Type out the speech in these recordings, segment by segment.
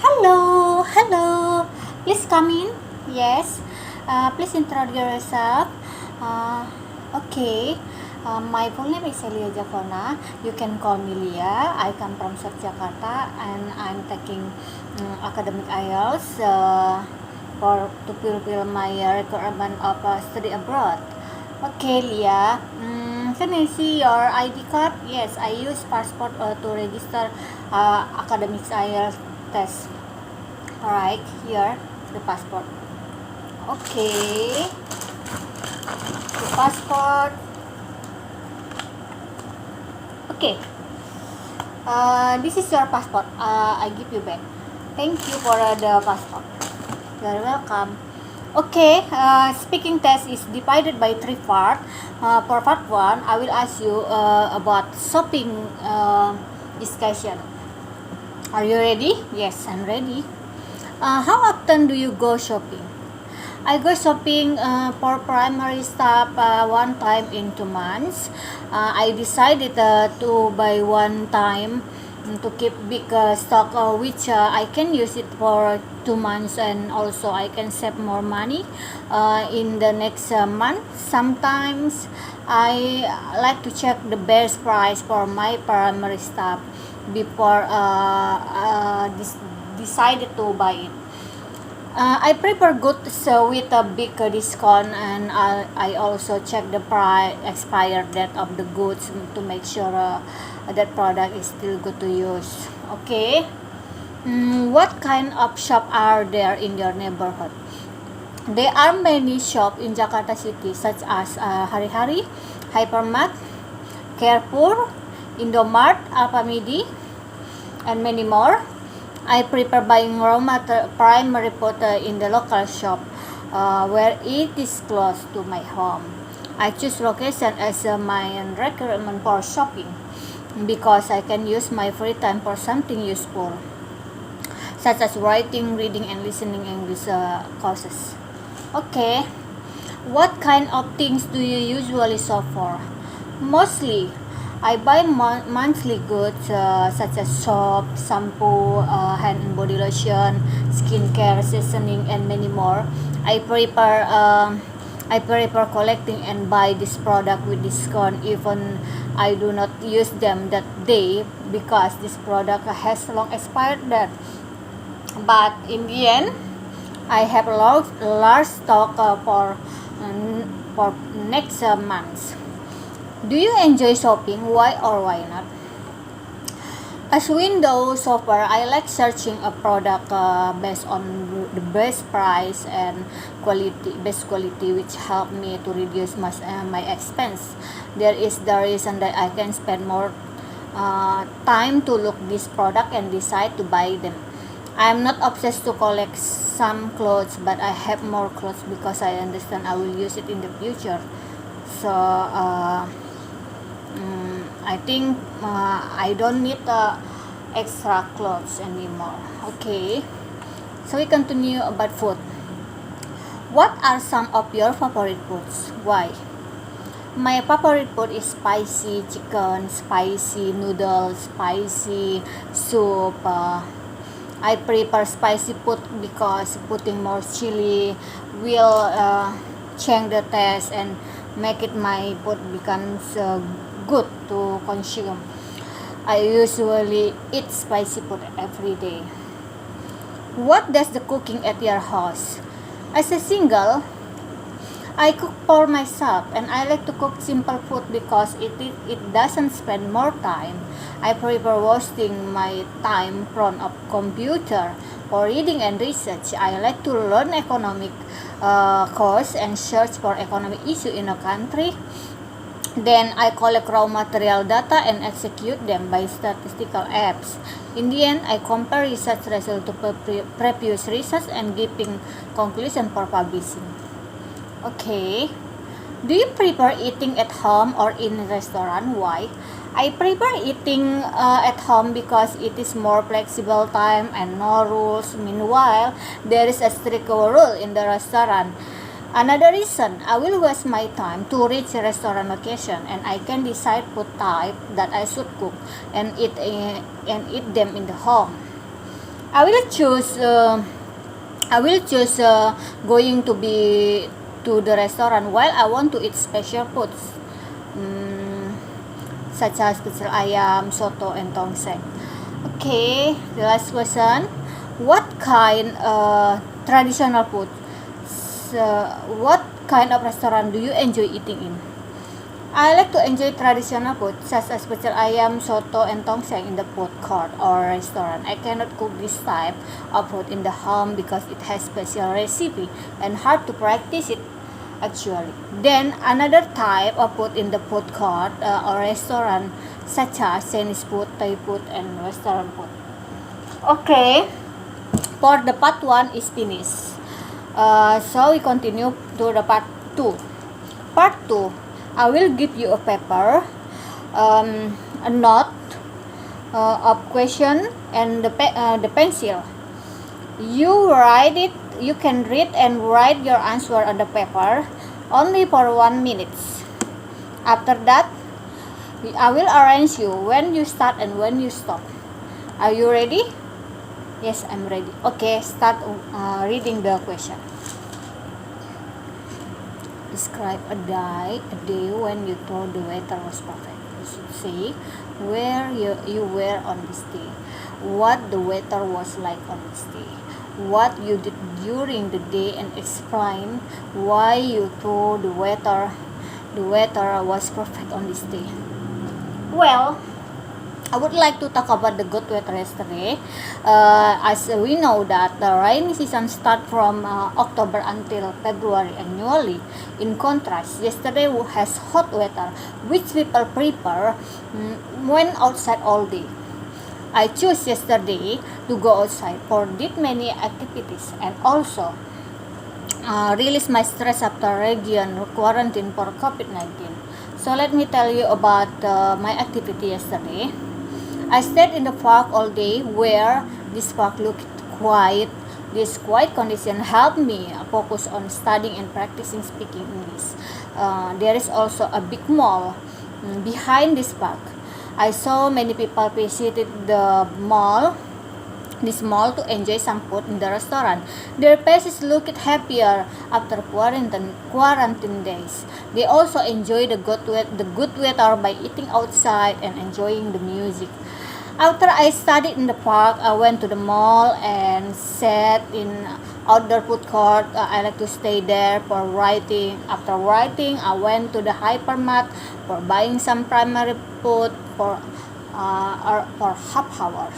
Hello, hello. Please come in. Yes. Please introduce yourself. Uh, okay. My full name is Elia Javona. You can call me Lia. I come from South Jakarta and I'm taking academic IELTS for to fulfill my requirement of study abroad. Okay, Lia. Can I see your ID card? Yes, I use passport to register academic IELTS test. Alright, here the passport. Okay, the passport. Okay, this is your passport. I give you back. Thank you for the passport. You're welcome. Okay, speaking test is divided by three parts. For part one, I will ask you about shopping discussion. Are you ready? Yes, I'm ready. How often do you go shopping? I go shopping for primary stuff one time in 2 months. I decided to buy one time to keep big stock which I can use it for 2 months and also I can save more money in the next month. Sometimes I like to check the best price for my primary stuff before decided to buy it. I prefer goods with a big discount and I also check the price expired date of the goods to make sure that product is still good to use. Okay. What kind of shop are there in your neighborhood? There are many shops in Jakarta City such as Hari Hari, Hypermart, Carrefour, Indomart, Alfamidi, and many more. I prefer buying primary food in the local shop where it is close to my home. I choose location as my requirement for shopping because I can use my free time for something useful, such as writing, reading, and listening English courses. Okay, what kind of things do you usually shop for? Mostly, I buy monthly goods such as soap, shampoo, hand and body lotion, skincare, seasoning, and many more. I prefer I prefer collecting and buy this product with discount even I do not use them that day because this product has long expired date. But in the end, I have a large stock for next month. Do you enjoy shopping? Why or why not? As window shopper, I like searching a product based on the best price and best quality, which help me to reduce my expense. There is the reason that I can spend more time to look this product and decide to buy them. I am not obsessed to collect some clothes, but I have more clothes because I understand I will use it in the future. So I think I don't need extra clothes anymore. Okay, so we continue about food. What are some of your favorite foods? Why? My favorite food is spicy chicken, spicy noodles, spicy soup. I prefer spicy food because putting more chili will change the taste and make it my food becomes good to consume. I usually eat spicy food every day. What does the cooking at your house? As a single, I cook for myself and I like to cook simple food because it doesn't spend more time. I prefer wasting my time in front of computer for reading and research. I like to learn economic course and search for economic issue in a country. Then I collect raw material data and execute them by statistical apps. In the end, I compare research results to previous research and giving conclusion for publishing. Okay. Do you prefer eating at home or in a restaurant? Why? I prefer eating at home because it is more flexible time and no rules. Meanwhile, there is a strict rule in the restaurant. Another reason, I will waste my time to reach a restaurant location and I can decide food type that I should cook and eat them in the home. I will choose. Going to be to the restaurant while I want to eat special foods, mm, such as pecel ayam, soto, and tongseng. Okay, the last question. What kind traditional food? What kind of restaurant do you enjoy eating in? I like to enjoy traditional food such as pecel ayam, soto, and tongseng in the food court or restaurant. I cannot cook this type of food in the home because it has special recipe and hard to practice it actually. Then another type of food in the food court or restaurant such as Chinese food, Thai food, and restaurant food. Okay, for the part 1 is finished. So we continue to the part 2. Part 2, I will give you a paper, a note of question, and the pencil. You write it. You can read and write your answer on the paper only for 1 minute. After that, I will arrange you when you start and when you stop. Are you ready? Yes, I'm ready. Okay, start reading the question. Describe a day when you thought the weather was perfect. You should say where you were on this day, what the weather was like on this day, what you did during the day, and explain why you thought the weather was perfect on this day. Well, I would like to talk about the good weather yesterday. As we know that the rainy season starts from October until February annually. In contrast, yesterday has hot weather, which people prefer when outside all day. I chose yesterday to go outside for did many activities and also release my stress after region quarantine for COVID-19. So let me tell you about my activity yesterday. I stayed in the park all day where this park looked quiet. This quiet condition helped me focus on studying and practicing speaking English. There is also a big mall behind this park. I saw many people visited this mall to enjoy some food in the restaurant. Their faces looked happier after quarantine days. They also enjoy the good weather by eating outside and enjoying the music. After I studied in the park, I went to the mall and sat in outdoor food court. I like to stay there for writing. After writing, I went to the hypermart for buying some primary food for half hour.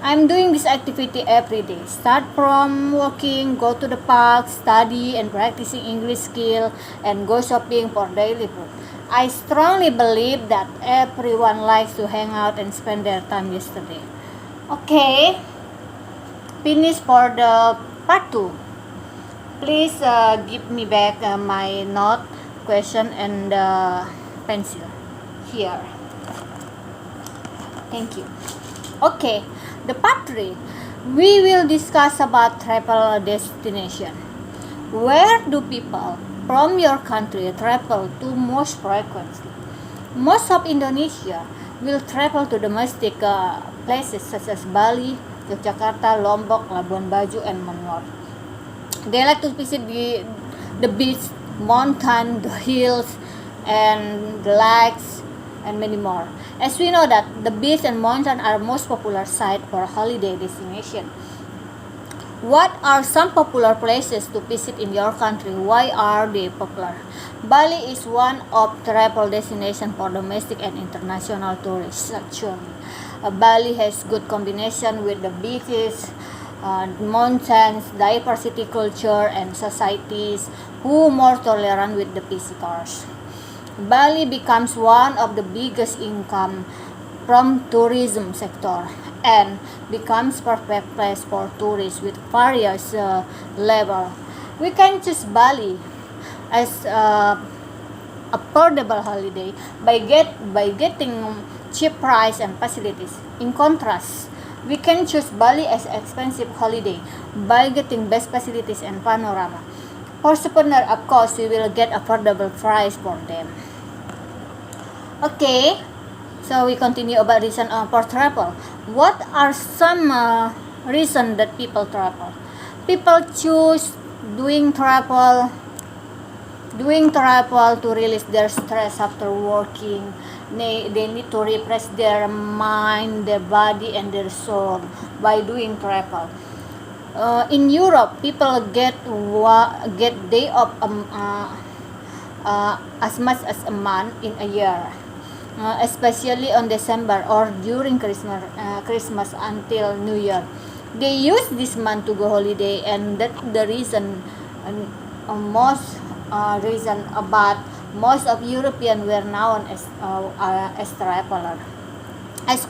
I'm doing this activity every day. Start from walking, go to the park, study and practicing English skill, and go shopping for daily food. I strongly believe that everyone likes to hang out and spend their time yesterday. Okay, finish for the part 2. Please give me back my note, question, and pencil here. Thank you. Okay, the part 3. We will discuss about travel destination. Where do people from your country travel to most frequently? Most of Indonesia will travel to domestic places such as Bali, Yogyakarta, Lombok, Labuan Bajo, and Manoa. They like to visit the beach, mountain, the hills, and the lakes, and many more. As we know that the beach and mountain are most popular site for holiday destination. What are some popular places to visit in your country? Why are they popular? Bali is one of travel destination for domestic and international tourists actually. Bali has good combination with the beaches, mountains, diversity culture and societies who more tolerant with the visitors. Bali becomes one of the biggest income from tourism sector and becomes perfect place for tourists with various level. We can choose Bali as affordable holiday by getting cheap price and facilities. In contrast, we can choose Bali as expensive holiday by getting best facilities and panorama. For souvenir, of course, we will get affordable price for them. Okay, so we continue about reason for travel. What are some reason that people travel. People choose doing travel to release their stress after working. They need to refresh their mind, their body, and their soul by doing travel. In Europe, people get day off as much as a month in a year, especially on December or during Christmas until New Year. They use this month to go holiday, and that's the reason, most reason about most of European were known as traveler. As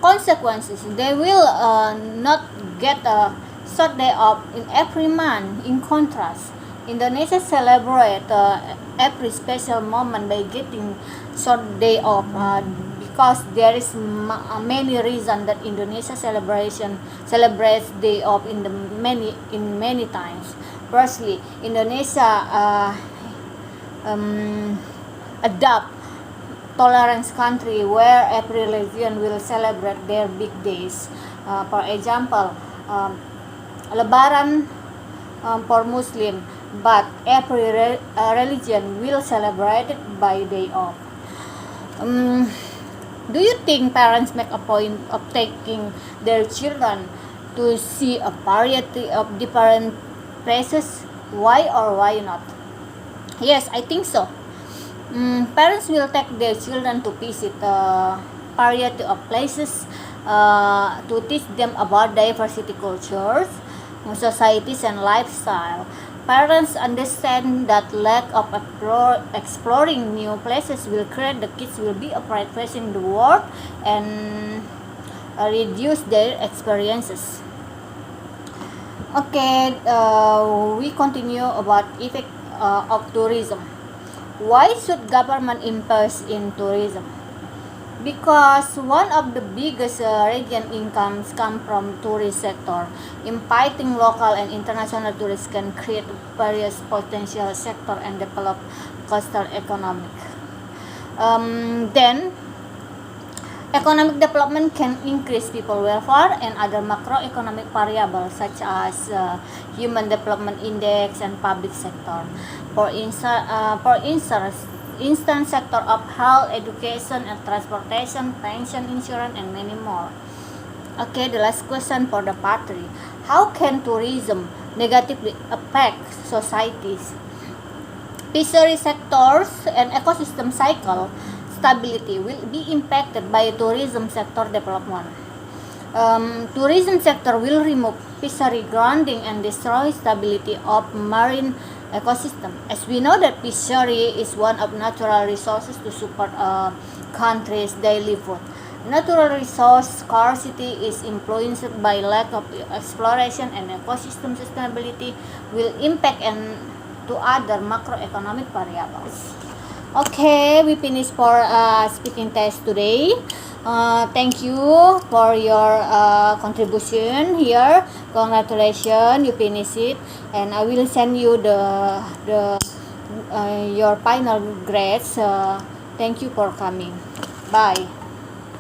consequences, they will not get a short day off in every month. In contrast, Indonesia celebrate every special moment by getting short day off, because there is many reasons that Indonesia celebrates day off in many times. Firstly, Indonesia adopt tolerance country where every religion will celebrate their big days. For example, Lebaran for Muslim, but every religion will celebrate it by day off. Do you think parents make a point of taking their children to see a variety of different places? Why or why not? Yes, I think so. Parents will take their children to visit a variety of places, to teach them about diversity cultures, societies, and lifestyle. Parents understand that lack of exploring new places will create the kids will be afraid facing the world and reduce their experiences. Okay, we continue about effect of tourism. Why should government invest in tourism? Because one of the biggest region incomes come from tourist sector. Inviting local and international tourists can create various potential sector and develop coastal economic. Then economic development can increase people welfare and other macroeconomic variables such as human development index and public sector. For instance, sector of health, education, and transportation, pension, insurance, and many more. Okay, the last question for the part 3. How can tourism negatively affect societies? Fishery sectors and ecosystem cycle stability will be impacted by tourism sector development. Tourism sector will remove fishery grounding and destroy stability of marine ecosystem. As we know that fishery is one of natural resources to support a country's daily food. Natural resource scarcity is influenced by lack of exploration, and ecosystem sustainability will impact and to other macroeconomic variables. Okay, we finished for speaking test today. Thank you for your contribution here. Congratulations, you finished it, and I will send you the your final grades. Thank you for coming. Bye.